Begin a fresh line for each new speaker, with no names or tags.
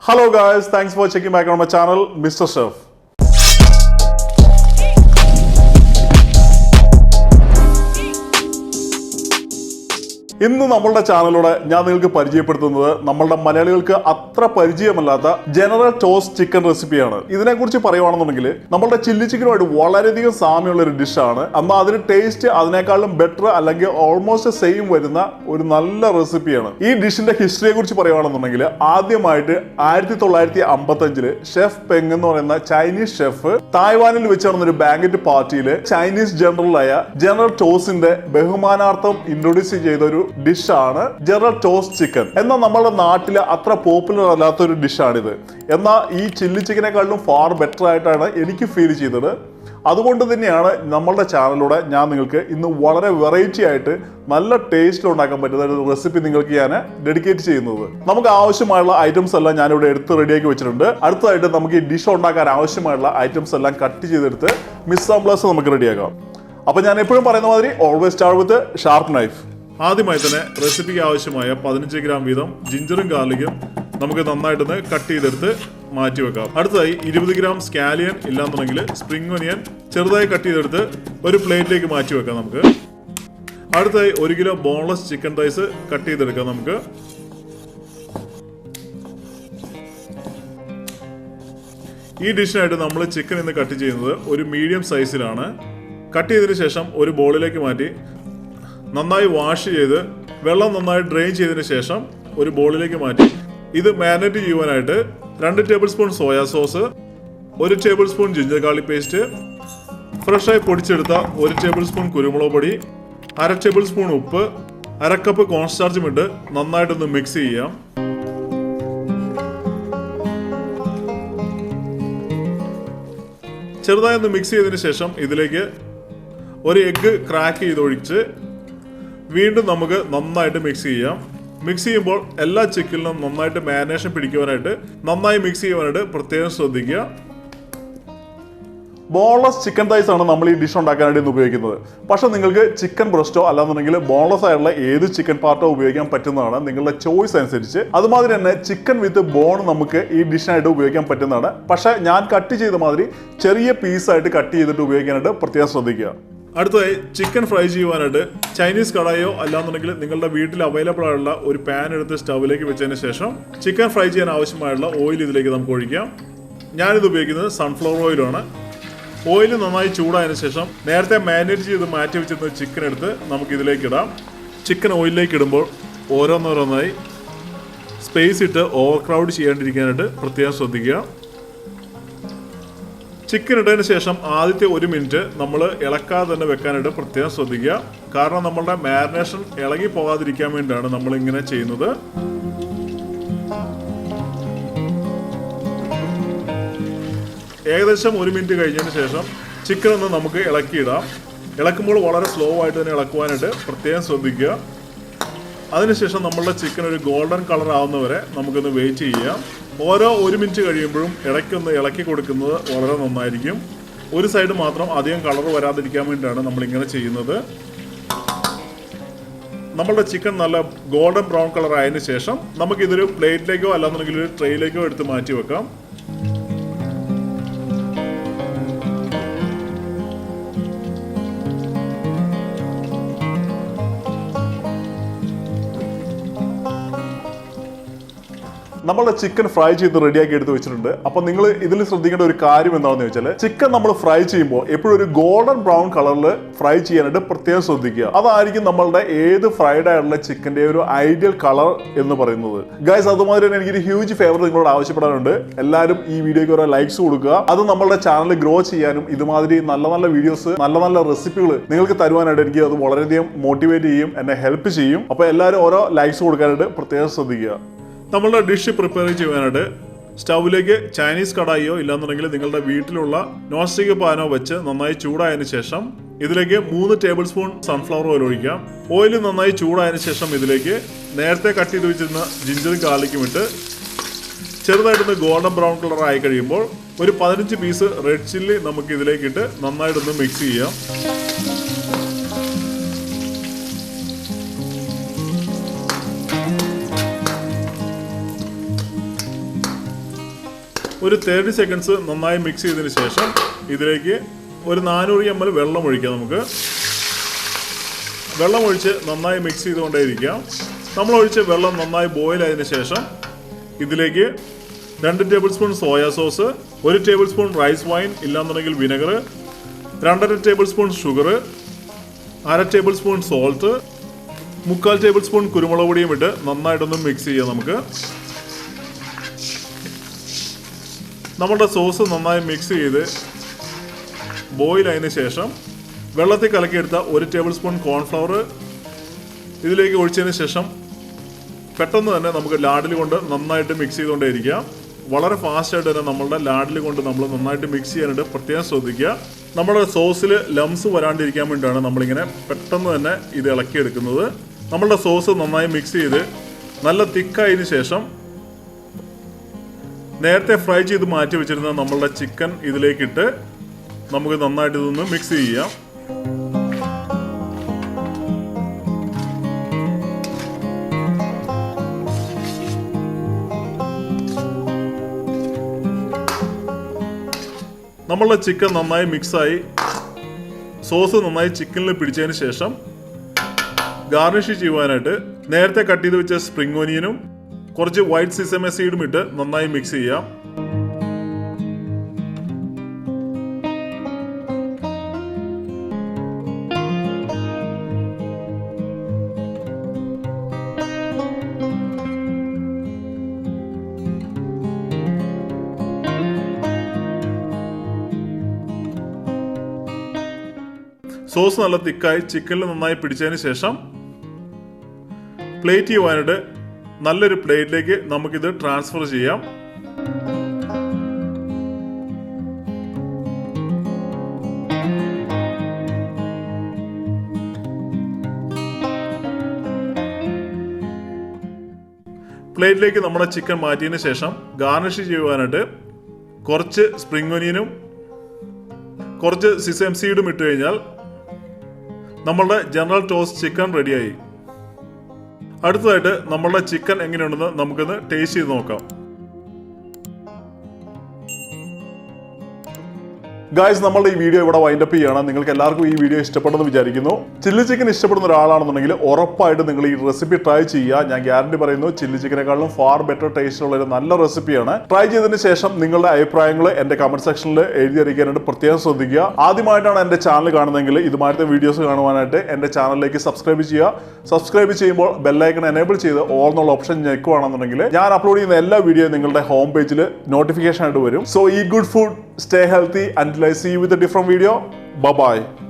Hello guys, thanks for checking back on my channel, Mr. Chef. ഇന്ന് നമ്മളുടെ ചാനലിലൂടെ ഞാൻ നിങ്ങൾക്ക് പരിചയപ്പെടുത്തുന്നത് നമ്മളുടെ മലയാളികൾക്ക് അത്ര പരിചയമല്ലാത്ത ജനറൽ ടോസ്റ്റ് ചിക്കൻ റെസിപ്പിയാണ്. ഇതിനെക്കുറിച്ച് പറയുവാണെന്നുണ്ടെങ്കിൽ നമ്മളുടെ ചില്ലി ചിക്കനുമായിട്ട് വളരെയധികം സാമ്യമുള്ള ഒരു ഡിഷാണ്. എന്നാൽ അതിന് ടേസ്റ്റ് അതിനേക്കാളും ബെറ്റർ അല്ലെങ്കിൽ ഓൾമോസ്റ്റ് സെയിം വരുന്ന ഒരു നല്ല റെസിപ്പിയാണ്. ഈ ഡിഷിന്റെ ഹിസ്റ്ററിയെ കുറിച്ച് പറയുവാണെന്നുണ്ടെങ്കിൽ ആദ്യമായിട്ട് 1955 ഷെഫ് പെങ് എന്ന് പറയുന്ന ചൈനീസ് ഷെഫ് തായ്വാനിൽ വെച്ച് നടന്ന ഒരു ബാങ്കറ്റ് പാർട്ടിയിൽ ചൈനീസ് ജനറലായ ജനറൽ ടോസിന്റെ ബഹുമാനാർത്ഥം ഇൻട്രൊഡ്യൂസ് ചെയ്ത ഒരു ഡിഷാണ് ജനറൽ ടോസ്റ്റ് ചിക്കൻ. എന്നാൽ നമ്മുടെ നാട്ടിൽ അത്ര പോപ്പുലർ അല്ലാത്ത ഒരു ഡിഷാണിത്. എന്നാൽ ഈ ചില്ലി ചിക്കനെക്കാളും ഫാർ ബെറ്റർ ആയിട്ടാണ് എനിക്ക് ഫീൽ ചെയ്തത്. അതുകൊണ്ട് തന്നെയാണ് നമ്മളുടെ ചാനലിലൂടെ ഞാൻ നിങ്ങൾക്ക് ഇന്ന് വളരെ വെറൈറ്റി ആയിട്ട് നല്ല ടേസ്റ്റിൽ ഉണ്ടാക്കാൻ പറ്റുന്ന ഒരു റെസിപ്പി നിങ്ങൾക്ക് ഞാൻ ഡെഡിക്കേറ്റ് ചെയ്യുന്നത്. നമുക്ക് ആവശ്യമായുള്ള ഐറ്റംസ് എല്ലാം ഞാനിവിടെ എടുത്ത് റെഡിയാക്കി വെച്ചിട്ടുണ്ട്. അടുത്തതായിട്ട് നമുക്ക് ഈ ഡിഷ് ഉണ്ടാക്കാൻ ആവശ്യമായുള്ള ഐറ്റംസ് എല്ലാം കട്ട് ചെയ്തെടുത്ത് മിക്സ് നമുക്ക് റെഡിയാക്കാം. അപ്പോൾ ഞാൻ എപ്പോഴും പറയുന്ന മാതിരി always start with sharp knife. ആദ്യമായി തന്നെ റെസിപ്പിക്ക് ആവശ്യമായ 15 ഗ്രാം വീതം ജിഞ്ചറും ഗാർലിക്കും നമുക്ക് നന്നായിട്ടൊന്ന് കട്ട് ചെയ്തെടുത്ത് മാറ്റി വെക്കാം. അടുത്തതായി 20 ഗ്രാം സ്കാലിയൻ ഇല്ലാന്നുണ്ടെങ്കിൽ സ്പ്രിംഗ് ഒനിയൻ ചെറുതായി കട്ട് ചെയ്തെടുത്ത് ഒരു പ്ലേറ്റിലേക്ക് മാറ്റി വെക്കാം നമുക്ക്. അടുത്തതായി 1 കിലോ ബോൺലെസ് ചിക്കൻ റൈസ് കട്ട് ചെയ്തെടുക്കാം നമുക്ക്. ഈ ഡിഷിനായിട്ട് നമ്മൾ ചിക്കൻ ഇന്ന് കട്ട് ചെയ്യുന്നത് ഒരു മീഡിയം സൈസിലാണ്. കട്ട് ചെയ്തതിന് ശേഷം ഒരു ബോളിലേക്ക് മാറ്റി നന്നായി വാഷ് ചെയ്ത് വെള്ളം നന്നായി ഡ്രെയിൻ ചെയ്തതിന് ശേഷം ഒരു ബോളിലേക്ക് മാറ്റി ഇത് മാരിനേറ്റ് ചെയ്യുവാനായിട്ട് 2 tablespoon soya sauce, 1 table spoon ginger garlic paste, ഫ്രഷായി പൊടിച്ചെടുത്ത 1 ടേബിൾ സ്പൂൺ കുരുമുളക് പൊടി, 1/2 ടേബിൾ സ്പൂൺ ഉപ്പ്, 1/2 കപ്പ് കോൺസ്റ്റാർച്ചും ഇട്ട് നന്നായിട്ടൊന്ന് മിക്സ് ചെയ്യാം. ചെറുതായി ഒന്ന് മിക്സ് ചെയ്തതിന് ശേഷം ഇതിലേക്ക് ഒരു എഗ്ഗ് ക്രാക്ക് ചെയ്തൊഴിച്ച് വീണ്ടും നമുക്ക് നന്നായിട്ട് മിക്സ് ചെയ്യാം. മിക്സ് ചെയ്യുമ്പോൾ എല്ലാ ചിക്കനിലും നന്നായിട്ട് മാരിനേഷൻ പിടിക്കുവാനായിട്ട് നന്നായി മിക്സ് ചെയ്യുവാനായിട്ട് പ്രത്യേകം ശ്രദ്ധിക്കുക. ബോൺലെസ് ചിക്കൻ റൈസ് ആണ് നമ്മൾ ഈ ഡിഷ് ഉണ്ടാക്കാനായിട്ട് ഉപയോഗിക്കുന്നത്. പക്ഷെ നിങ്ങൾക്ക് ചിക്കൻ ബ്രസ്റ്റോ അല്ലാന്നുണ്ടെങ്കിൽ ബോൺലെസ് ആയിട്ടുള്ള ഏത് ചിക്കൻ പാർട്ടോ ഉപയോഗിക്കാൻ പറ്റുന്നതാണ് നിങ്ങളുടെ ചോയ്സ് അനുസരിച്ച്. അതുമാതിരി തന്നെ ചിക്കൻ വിത്ത് ബോൺ നമുക്ക് ഈ ഡിഷിനായിട്ട് ഉപയോഗിക്കാൻ പറ്റുന്നതാണ്. പക്ഷെ ഞാൻ കട്ട് ചെയ്ത മാതിരി ചെറിയ പീസായിട്ട് കട്ട് ചെയ്തിട്ട് ഉപയോഗിക്കാനായിട്ട് പ്രത്യേകം ശ്രദ്ധിക്കുക. അടുത്തതായി ചിക്കൻ ഫ്രൈ ചെയ്യുവാനായിട്ട് ചൈനീസ് കടായോ അല്ലാന്നുണ്ടെങ്കിൽ നിങ്ങളുടെ വീട്ടിൽ അവൈലബിൾ ആയിട്ടുള്ള ഒരു പാൻ എടുത്ത് സ്റ്റൗവിലേക്ക് വെച്ചതിന് ശേഷം ചിക്കൻ ഫ്രൈ ചെയ്യാൻ ആവശ്യമായുള്ള ഓയിൽ ഇതിലേക്ക് നമുക്ക് ഒഴിക്കാം. ഞാനിത് ഉപയോഗിക്കുന്നത് സൺഫ്ലവർ ഓയിലാണ്. ഓയിൽ നന്നായി ചൂടായതിനു ശേഷം നേരത്തെ മാരിനേറ്റ് ചെയ്ത് മാറ്റി വെച്ചിരുന്ന ചിക്കൻ എടുത്ത് നമുക്ക് ഇതിലേക്ക് ഇടാം. ചിക്കൻ ഓയിലിലേക്ക് ഇടുമ്പോൾ ഓരോന്നോരോന്നായി സ്പേസ് ഇട്ട് ഓവർ ക്രൗഡ് ചെയ്യാണ്ടിരിക്കാനായിട്ട് പ്രത്യേകം ശ്രദ്ധിക്കുക. ചിക്കൻ ഇട്ടതിന് ശേഷം ആദ്യത്തെ 1 മിനിറ്റ് നമ്മൾ ഇളക്കാതെ തന്നെ വെക്കാനായിട്ട് പ്രത്യേകം ശ്രദ്ധിക്കുക. കാരണം നമ്മളുടെ മാരിനേഷൻ ഇളകി പോകാതിരിക്കാൻ വേണ്ടിയാണ് നമ്മൾ ഇങ്ങനെ ചെയ്യുന്നത്. ഏകദേശം 1 മിനിറ്റ് കഴിഞ്ഞതിന് ശേഷം ചിക്കൻ ഒന്ന് നമുക്ക് ഇളക്കിയിടാം. ഇളക്കുമ്പോൾ വളരെ സ്ലോ ആയിട്ട് തന്നെ ഇളക്കുവാനായിട്ട് പ്രത്യേകം ശ്രദ്ധിക്കുക. അതിനുശേഷം നമ്മളുടെ ചിക്കൻ ഒരു ഗോൾഡൻ കളർ ആവുന്നവരെ നമുക്കൊന്ന് വെയിറ്റ് ചെയ്യാം. ഓരോ 1 മിനിറ്റ് കഴിയുമ്പോഴും ഇടയ്ക്കൊന്ന് ഇളക്കി കൊടുക്കുന്നത് വളരെ നന്നായിരിക്കും. ഒരു സൈഡ് മാത്രം അധികം കളർ വരാതിരിക്കാൻ വേണ്ടിയാണ് നമ്മളിങ്ങനെ ചെയ്യുന്നത്. നമ്മളുടെ ചിക്കൻ നല്ല ഗോൾഡൻ ബ്രൗൺ കളർ ആയതിനു ശേഷം നമുക്കിതൊരു പ്ലേറ്റിലേക്കോ അല്ലാന്നുണ്ടെങ്കിൽ ഒരു ട്രേയിലേക്കോ എടുത്ത് മാറ്റി വെക്കാം. നമ്മളുടെ ചിക്കൻ ഫ്രൈ ചെയ്ത് റെഡിയാക്കി എടുത്ത് വെച്ചിട്ടുണ്ട്. അപ്പോൾ നിങ്ങൾ ഇതിൽ ശ്രദ്ധിക്കേണ്ട ഒരു കാര്യം എന്താണെന്ന് വെച്ചാൽ ചിക്കൻ നമ്മൾ ഫ്രൈ ചെയ്യുമ്പോൾ എപ്പോഴും ഒരു ഗോൾഡൻ ബ്രൗൺ കളറിൽ ഫ്രൈ ചെയ്യാനായിട്ട് പ്രത്യേകം ശ്രദ്ധിക്കുക. അതായിരിക്കും നമ്മളുടെ ഏത് ഫ്രൈഡ് ആയിട്ടുള്ള ചിക്കൻ്റെ ഒരു ഐഡിയൽ കളർ എന്ന് പറയുന്നത്. ഗൈസ്, അതുമാതിരി തന്നെ എനിക്കൊരു ഹ്യൂജ് ഫേവർ നിങ്ങളോട് ആവശ്യപ്പെടാനുണ്ട്. എല്ലാവരും ഈ വീഡിയോയ്ക്ക് ഓരോ ലൈക്സ് കൊടുക്കുക. അത് നമ്മളുടെ ചാനൽ ഗ്രോ ചെയ്യാനും ഇതുമാതിരി നല്ല നല്ല വീഡിയോസ് നല്ല റെസിപ്പികൾ നിങ്ങൾക്ക് തരുവാനായിട്ട് എനിക്ക് അത് വളരെയധികം മോട്ടിവേറ്റ് ചെയ്യും, എന്നെ ഹെൽപ്പ് ചെയ്യും. അപ്പോൾ എല്ലാവരും ഓരോ ലൈക്സ് കൊടുക്കാനായിട്ട് പ്രത്യേകം ശ്രദ്ധിക്കുക. നമ്മളുടെ ഡിഷ് പ്രിപ്പയർ ചെയ്യാനായിട്ട് സ്റ്റൗവിലേക്ക് ചൈനീസ് കടായിയോ ഇല്ലാന്നുണ്ടെങ്കിൽ നിങ്ങളുടെ വീട്ടിലുള്ള നോൺ സ്റ്റിക്ക് പാനോ വെച്ച് നന്നായി ചൂടായതിനു ശേഷം ഇതിലേക്ക് 3 ടേബിൾ സ്പൂൺ സൺഫ്ലവർ ഓയിൽ ഒഴിക്കാം. ഓയിൽ നന്നായി ചൂടായതിനു ശേഷം ഇതിലേക്ക് നേരത്തെ കട്ട് ചെയ്ത് വെച്ചിരുന്ന ജിഞ്ചറും ഗാർലിക്കും ഇട്ട് ചെറുതായിട്ടൊന്ന് ഗോൾഡൻ ബ്രൗൺ കളർ ആയി കഴിയുമ്പോൾ ഒരു 15 പീസ് റെഡ് ചില്ലി നമുക്ക് ഇതിലേക്ക് ഇട്ട് നന്നായിട്ടൊന്ന് മിക്സ് ചെയ്യാം. ഒരു 30 സെക്കൻഡ്സ് നന്നായി മിക്സ് ചെയ്തതിന് ശേഷം ഇതിലേക്ക് ഒരു 400 ml വെള്ളം ഒഴിക്കാം. നമുക്ക് വെള്ളം ഒഴിച്ച് നന്നായി മിക്സ് ചെയ്തുകൊണ്ടേയിരിക്കാം. നമ്മൾ ഒഴിച്ച വെള്ളം നന്നായി ബോയിൽ ആയതിനു ശേഷം ഇതിലേക്ക് 2 tablespoon soya sauce, 1 tablespoon rice wine ഇല്ലാന്നുണ്ടെങ്കിൽ vinegar, 2.5 tablespoon sugar, 1/2 tablespoon salt, 3/4 tablespoon കുരുമുളക് പൊടിയും ഇട്ട് നന്നായിട്ടൊന്ന് മിക്സ് ചെയ്യാം. നമുക്ക് നമ്മുടെ സോസ് നന്നായി മിക്സ് ചെയ്ത് ബോയിൽ ആയതിനു ശേഷം വെള്ളത്തിൽ കലക്കിയെടുത്ത 1 ടേബിൾ സ്പൂൺ കോൺഫ്ലവർ ഇതിലേക്ക് ഒഴിച്ചതിന് ശേഷം പെട്ടെന്ന് തന്നെ നമുക്ക് ലാഡിൽ കൊണ്ട് നന്നായിട്ട് മിക്സ് ചെയ്തുകൊണ്ടേയിരിക്കാം. വളരെ ഫാസ്റ്റായിട്ട് തന്നെ നമ്മളുടെ ലാഡിൽ കൊണ്ട് നമ്മൾ നന്നായിട്ട് മിക്സ് ചെയ്യാനായിട്ട് പ്രത്യേകം ശ്രദ്ധിക്കുക. നമ്മുടെ സോസിൽ ലംസ് വരാണ്ടിരിക്കാൻ വേണ്ടിയിട്ടാണ് നമ്മളിങ്ങനെ പെട്ടെന്ന് തന്നെ ഇത് ഇളക്കിയെടുക്കുന്നത്. നമ്മളുടെ സോസ് നന്നായി മിക്സ് ചെയ്ത് നല്ല തിക്കായതിനു ശേഷം നേരത്തെ ഫ്രൈ ചെയ്ത് മാറ്റി വെച്ചിരുന്ന നമ്മളുടെ ചിക്കൻ ഇതിലേക്കിട്ട് നമുക്ക് നന്നായിട്ട് ഇതൊന്ന് മിക്സ് ചെയ്യാം. നമ്മളുടെ ചിക്കൻ നന്നായി മിക്സായി സോസ് നന്നായി ചിക്കനിൽ പിടിച്ചതിന് ശേഷം ഗാർണിഷ് ചെയ്യുവാനായിട്ട് നേരത്തെ കട്ട് ചെയ്ത് വെച്ച സ്പ്രിംഗ് ഓനിയനും കുറച്ച് വൈറ്റ് സിസമേ സീഡും ഇട്ട് നന്നായി മിക്സ് ചെയ്യാം. സോസ് നല്ല തിക്കായി ചിക്കനിൽ നന്നായി പിടിച്ചതിന് ശേഷം പ്ലേറ്റ് ചെയ്യുവാനായിട്ട് നല്ലൊരു പ്ലേറ്റിലേക്ക് നമുക്കിത് ട്രാൻസ്ഫർ ചെയ്യാം. പ്ലേറ്റിലേക്ക് നമ്മുടെ ചിക്കൻ മാറ്റിയതിന് ശേഷം ഗാർണിഷ് ചെയ്യുവാനായിട്ട് കുറച്ച് സ്പ്രിംഗ് ഒനിയനും കുറച്ച് സിസം സീഡും ഇട്ട് കഴിഞ്ഞാൽ നമ്മളുടെ ജനറൽ ടോസ്റ്റ് ചിക്കൻ റെഡിയായി. അടുത്തതായിട്ട് നമ്മളുടെ ചിക്കൻ എങ്ങനെയുണ്ടെന്ന് നമുക്കൊന്ന് ടേസ്റ്റ് ചെയ്ത് നോക്കാം. ഗായ്സ്, നമ്മളുടെ ഈ വീഡിയോ ഇവിടെ വൈൻഡപ്പ് ചെയ്യാണ്. നിങ്ങൾക്ക് എല്ലാവർക്കും ഈ വീഡിയോ ഇഷ്ടപ്പെടുമെന്ന് വിചാരിക്കുന്നു. ചില്ലി ചിക്കൻ ഇഷ്ടപ്പെടുന്ന ഒരാളാണെന്നുണ്ടെങ്കിൽ ഉറപ്പായിട്ട് നിങ്ങൾ ഈ റെസിപ്പി ട്രൈ ചെയ്യുക. ഞാൻ ഗ്യാരണ്ടി പറയുന്നു, ചില്ലി ചിക്കനേക്കാളും ഫാർ ബെറ്റർ ടേസ്റ്റ് ഉള്ള ഒരു നല്ല റെസിപ്പിയാണ്. ട്രൈ ചെയ്തതിന് ശേഷം നിങ്ങളുടെ അഭിപ്രായങ്ങൾ എന്റെ കമന്റ് സെക്ഷനിൽ എഴുതി അറിയിക്കാനായിട്ട് പ്രത്യേകം ശ്രദ്ധിക്കുക. ആദ്യമായിട്ടാണ് എന്റെ ചാനൽ കാണുന്നതെങ്കിൽ ഇതുമായിട്ട് വീഡിയോസ് കാണുവാനായിട്ട് എന്റെ ചാനലിലേക്ക് സബ്സ്ക്രൈബ് ചെയ്യുക. സബ്സ്ക്രൈബ് ചെയ്യുമ്പോൾ ബെല്ലൈക്കൺ എനേബിൾ ചെയ്ത് ഓൾ എന്നുള്ള ഓപ്ഷൻ ഞെക്കുവാണെന്നുണ്ടെങ്കിൽ ഞാൻ അപ്ലോഡ് ചെയ്യുന്ന എല്ലാ വീഡിയോയും നിങ്ങളുടെ ഹോം പേജിൽ നോട്ടിഫിക്കേഷൻ ആയിട്ട് വരും. So eat good food, stay healthy, until I see you with a different video. Bye bye.